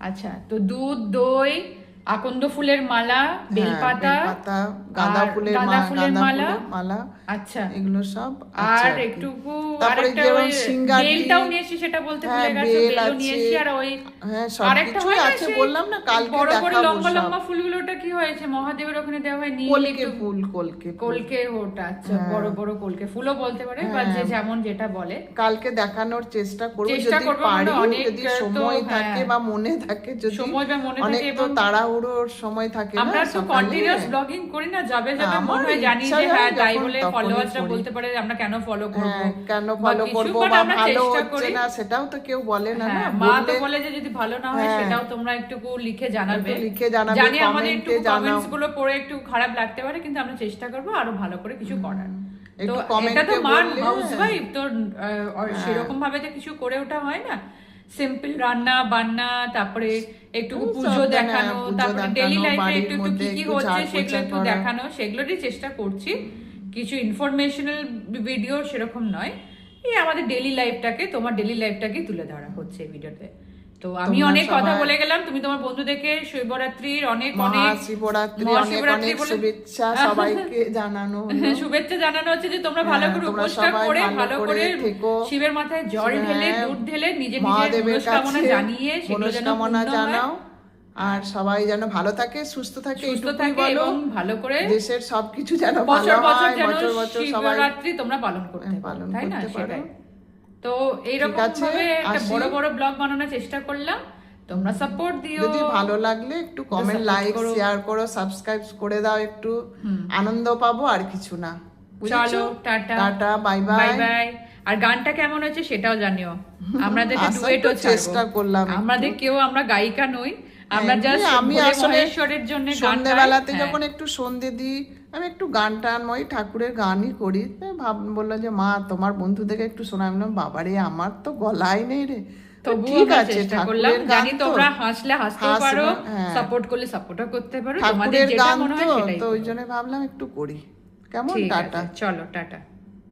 আচ্ছা, তো দুধ, দই, আকন্দ ফুলের মালা, বেলপাতা, গাঁদা ফুলের মালা, আচ্ছা, এগুলো সব আর একটুকু তারপরে আরেকটা যেমন ওই সিঙ্গার বেলটাও নিয়েছি, সেটা বলতে ভুলে গেছো, বেলও নিয়েছি। আর ওই আরেকটা হয় আছে বললাম না, কালকে বড় বড় দেখাবো লম্বা সব। লম্বা ফুলগুলো, ওটা কি হয়েছে? মহাদেবের ওখানে দেওয়া হয় নীল কলকে একটু ফুল, কলকে ওটা। আচ্ছা, বড় বড় কলকে ফুলও বলতে পারে, বা যে যেমন যেটা বলে। কালকে দেখানোর চেষ্টা করব যদি করবো, পারি, অনেক যদি সময় থাকে বা মনে থাকে, যদি সময় বা মনে অনেক থাকে। তো এবং তাড়াহুড়োর সময় থাকে না, আমরা তো কন্টিনিউয়াস ব্লগিং করি না, যাবে মনে হয় জানি যে হ্যাঁ, তাই বলে ফলোয়ার্সরা বলতে পারে আমরা কেন ফলো করব, কেন ফলো করব, বা ভালো হচ্ছে না সেটাও তো কেউ বলে না। না, মা তো বলে যে যদি ভালো না হয় সেটাও তোমরা একটু লিখে জানাবে। জানি আমাদের একটু কমেন্টস গুলো পড়ে একটু খারাপ লাগতে পারে, কিন্তু আমরা চেষ্টা করব আরো ভালো করে কিছু করার। তো এটা তো মান হাউসওয়াইফ, তো সেরকম ভাবে তো কিছু করে ওঠা হয় না। সিম্পল রান্না বান্না, তারপরে একটু পুজো দেখানো, তারপরে ডেইলি লাইফে একটু একটু কি কি হচ্ছে সেগুলো একটু দেখানো, সেগুলোরই চেষ্টা করছি। কিছু ইনফরমেশনাল ভিডিও সেরকম নয়, এই আমাদের ডেইলি লাইফটাকে, তোমার ডেইলি লাইফটাকে তুলে ধরা হচ্ছে এই ভিডিওতে। তো আমি অনেক কথা বলে গেলাম, তুমি তোমার বন্ধুদেরকে শিবরাত্রির অনেক মহাশিবরাত্রি শুভেচ্ছা সবাইকে জানানো হলো। শুভেচ্ছা জানানো হচ্ছে যে তোমরা ভালো করে উপোসটা করে ভালো করে শিবের মাথায় জল ঢেলে দুধ ঢেলে নিজের নিজের মনস্কামনা জানিয়ে মনস্কামনা জানাও। আর সবাই যেন ভালো থাকে, সুস্থ থাকে, এবং ভালো করে দেশের সবকিছু যেন ভালো হয়, বছর বছর শিবরাত্রি তোমরা পালন করতে পারো, তাই না? সেটাই। তো এইরকম ভাবে একটা বড় বড় ব্লগ বানানোর চেষ্টা করলাম, তোমরা সাপোর্ট দিও। যদি ভালো লাগলে একটু কমেন্ট, লাইক, শেয়ার করো, সাবস্ক্রাইব করে দাও, একটু আনন্দ পাবো, আর কিছু না। চলো, tata tata, bye bye bye. আর গানটা কেমন হয়েছে সেটাও জানিও। আমাদের ডুয়েটও চেষ্টা করলাম, আমাদের কেউ, আমরা গায়িকা নই, আমরা জাস্ট আমি আসলে মহেশ্বরের জন্য সন্ধ্যাবেলাতে যখন একটু সন্ধে দিই, আমি একটু গান টানময় ঠাকুরের গানই করি। বললো যে মা তোমার বন্ধুদেরকে একটু শোনা। আমি বললাম বাবারে, আমার তো গলায় নেই রে। তো ঠিক আছে, চেষ্টা করলাম। জানি তোমরা হাসলে হাসতেও পারো, সাপোর্ট করলে সাপোর্টও করতে পারো, তোমাদের যেটা মনে হয় সেটাই। তো ওই জন্য ভাবলাম একটু করি। কেমন? টাটা, চলো টাটা।